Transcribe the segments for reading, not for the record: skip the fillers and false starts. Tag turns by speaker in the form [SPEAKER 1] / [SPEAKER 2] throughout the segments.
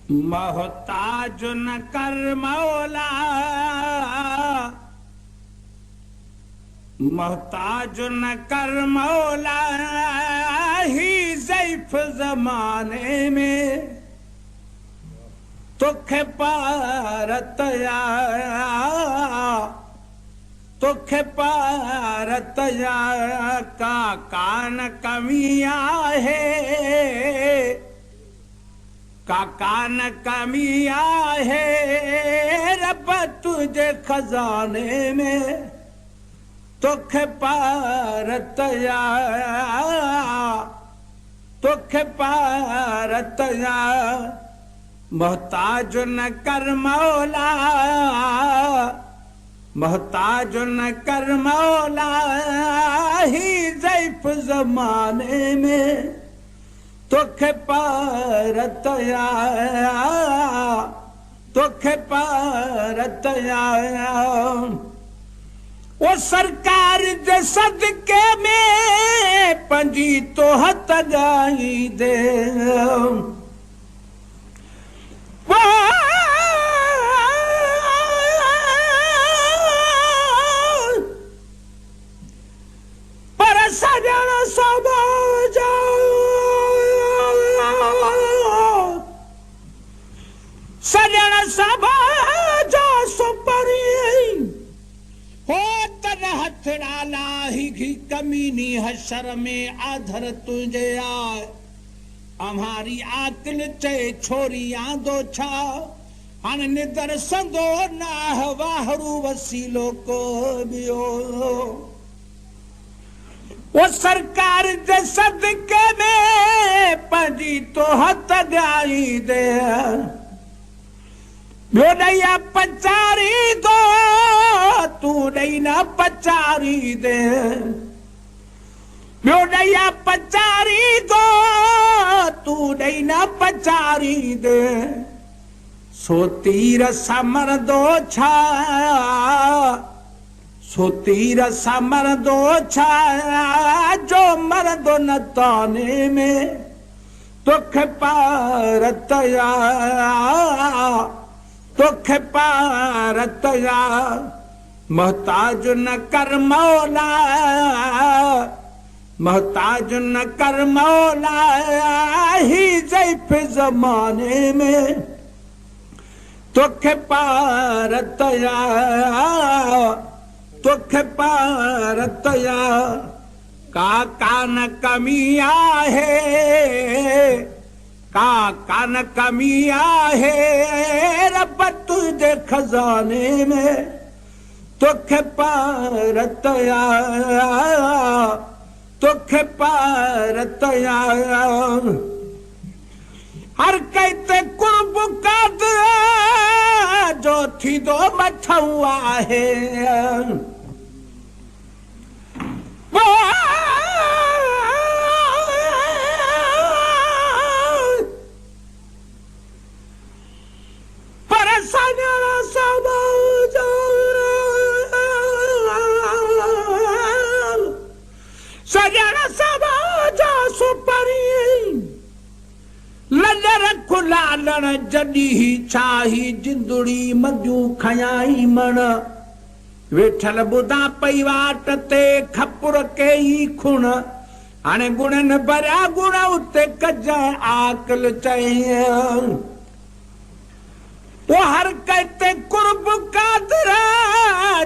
[SPEAKER 1] मोहताज न कर मौला, मोहताज न कर मौला ही ज़ईफ़ ज़माने में तोखे पारत या, तोखे पारत या का कान कमिया है, का कान कमिया है रब तुझे खजाने में तोखे पारत या, तोखे पारत या। मोहताज न कर मौला, मोहताज न कर मौला ही ज़ईफ़ ज़माने में तोखे पारत या, तोखे पारत या। वो सरकार जे सदके में पंजी तोहत ॼाई दे, पर सजण समाजा सजण समाजा सुपरी हो तन हथ डाला ही कमीनी हशर में आधर तुझे आए। हमारी आकल चे छोरियां दो छा हन निदर संदो ना वाहरू वसीलो को बियो। वो सरकार जे सदके में पंजी तो हथ ॾाई दे, ॿियो ॾैया पचारी दो तू ॾई न पचारी दे, ॿियो ॾैया पचारी दो तू ॾई न पचारी दे। सो तीर समर दो छा, सो तीर समर दो छा जो मर दो न ताने में तोखे पारत या, तोखे पारत या। मोहताज न कर मौला, मोहताज न कर मौला ही ज़ईफ़ ज़माने में तोखे पारत या, तोखे पारत या। का कान कमिया है, का कान कमिया है रब तुझे खजाने में तोखे पारत या, तोखे पारत या। हर कहते कुर्ब कादर जो थी दो मथुआ है, पर सजण समाजा सजण समाजा सुपरी लजर खुलालण जॾी छाही जिंदड़ी मगियूं खयाई मण वेठल ॿुधा पई वाट ते खपुर कई खुण हाणे गुणन भरिया गुण उते कजां आकल चई। वो हर कहते कुर्ब कादर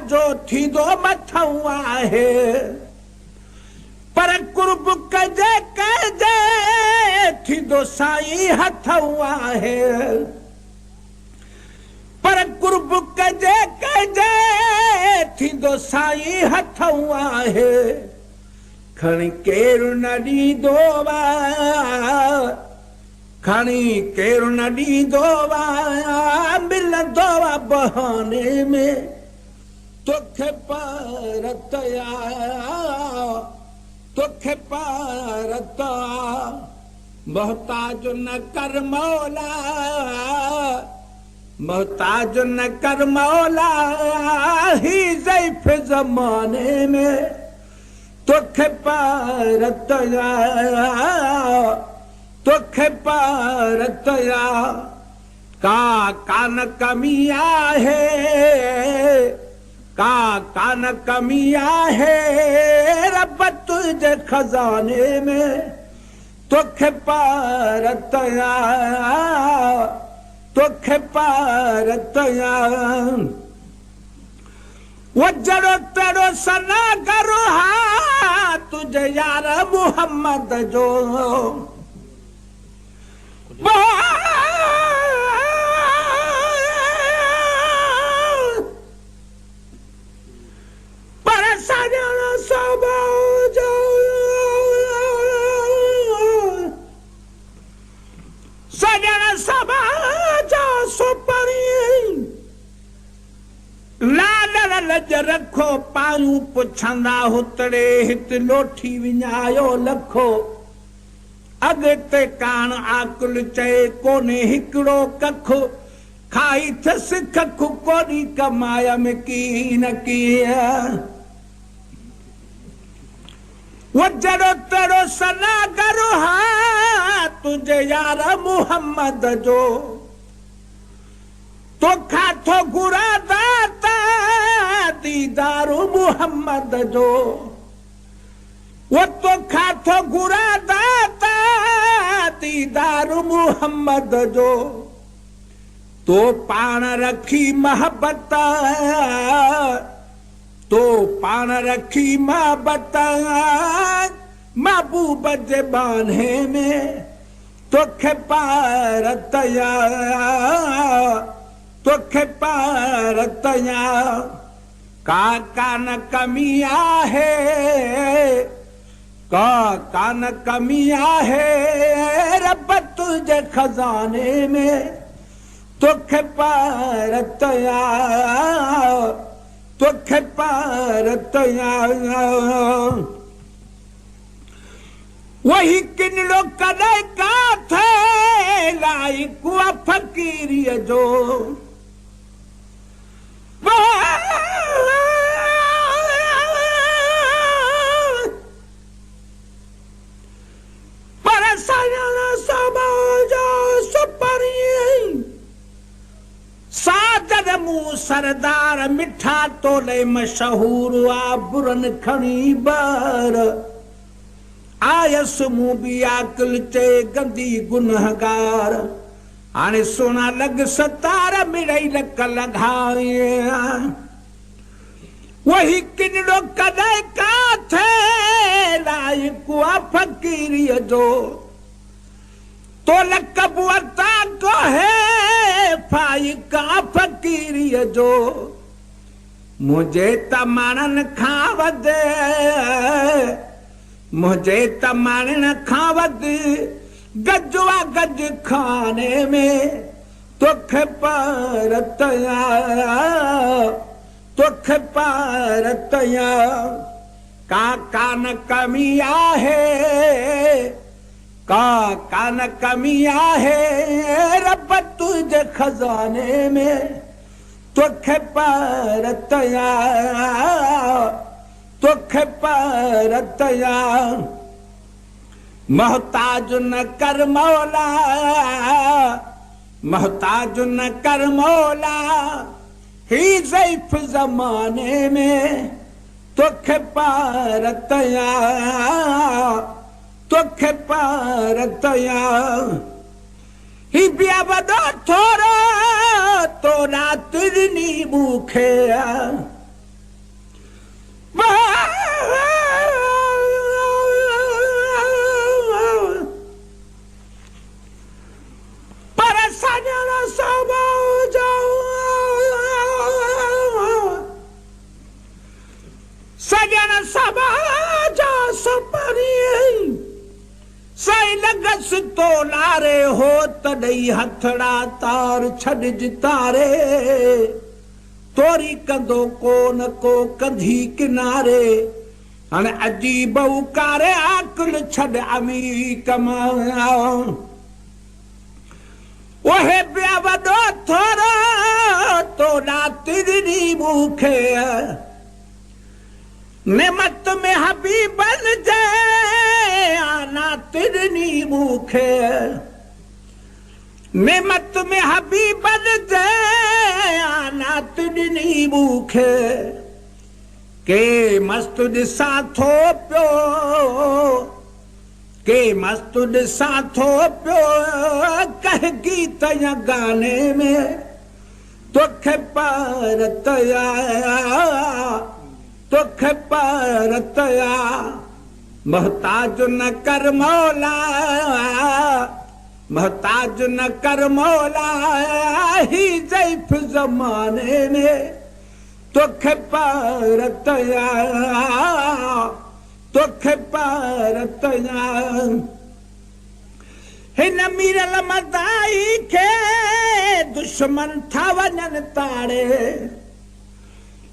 [SPEAKER 1] जो थींदो मथऊं आहे, पर कुर्ब कजे कजे थींदो साईं हथऊं आहे, पर कुर्ब कजे कजे थींदो साईं हथऊं आहे। खणी केरु न ॾींदो वा, खणी केरु न ॾींदो वा मिलंदो वा बहाने में तोखे पारत या, तोखे पारत। मोहताज न कर मौला, मोहताज न कर मौला ही ज़ईफ़ ज़माने में तोखे पारत या, तोखे पारत या। का न कमी आहे, का न कमी आहे, रब तुझे खजाने में तोखे पारतया, तोखे पारतया। वो जड़ो तेरो सना करो हा तुझे यार मोहम्मद जो पर सजन सब जो सजन सब जो सुपरी लाल लज रखो पायूं पुछंदा हुतड़े हित लोठी विञायो लखो अॻिते कान आकुल चए कोन्हे हिकिड़ो कखो खाई थियसि कखु कोड़ी कमाया में की न कीअं वो जड़ो तेरो सना करो हा तुझे यार मोहम्मद जो तो खाथो गुरा दाता दीदारो मोहम्मद जो वो तो खाथो गुरा दाता दीदारो मोहम्मद जो तो पाण रखी मोहब्बत तो पाण रखी मोहब्बत महबूब जे बाने में तोखे पारतया तोखे पारतया का न कमी आहे का न कमी आहे रब तुझे खजाने में तोखे पारतया तोखे पारतया वही किनलो कदे का थे लाइक हुआ फकीरी जो पर सजन सब जो सुपरी साजन मुंह सरदार मिठा तोले मशहूर आ बुरन खणी बार आयस मुंह भी आकल चे गंदी गुनहगार आने सोना लग सतार मिड़ई लक लगाए वही किनड़ो कदे का थे लाइक हुआ फकीरी जो तो लकब वता को है फाइका फकीरी जो मुझे तमानन खावद मुझे तमानन खावद गजवा गज खाने में तोखे पारतया तोखे पारतया का न कमी आहे का न कमी आहे रब तुझे खजाने में तोखे पारतया तोखे पारतया मोहताज न कर मौला मोहताज न कर मौला ही ज़ईफ़ ज़माने में तोखे पारतया तोखे पारतया ही बिया वॾो थोरो तो रात ॾिनी मूंखे पर सजन सब जो सजन सब जो सुपरी सही लगस तो लारे हो तॾहिं हथड़ा तार छॾिज तारे तोरी कंदो कोन को कंधी किनारे हाणे अजीब उकारे आकुल छॾ अमी कमाया ओहे ॿिया वॾो थोरो तो राति ॾिनी मूंखे नेमत में हबीबन जे आना तिरनी मूंखे नेमत में हबीबन जे आनात ॾिनी मूंखे के मस्त ॾिसां थो पियो के मस्त ॾिसां थो पियो कंहिं गीत या गाने में तोखे परतया तोखे परतया मोहताज न कर मौला मोहताज न कर मौला ही ज़ैफ़ ज़माने में तोखे परतया तोखे परतया हिन मीरल मदाई खे दुश्मन था वञनि ताड़े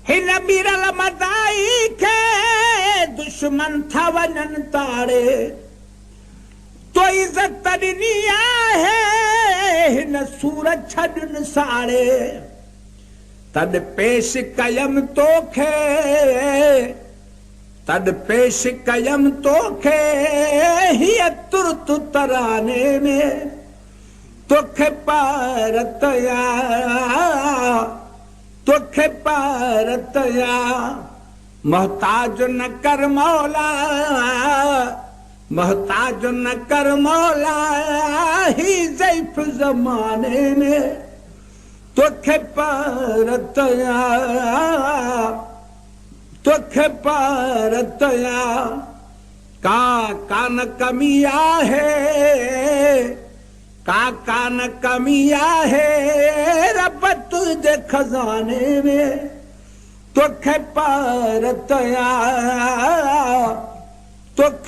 [SPEAKER 1] हिन मीरल मदाई खे दुश्मन था वञनि ताड़े तो इज़त ॾिनी आहे हिन सूर छॾनि साड़े तद पेश कयम तोखे तद पेश कयम तोखे हीअ तुर्त तराने में तोखे परतया तोखे परतया मोहताज न कर मौला मोहताज न कर मौला ही ज़ैफ़ ज़माने में तोखे परतया तोखे परतया का न कमी आहे का न कमी आहे रब तुझे खजाने में तोखे परतया तो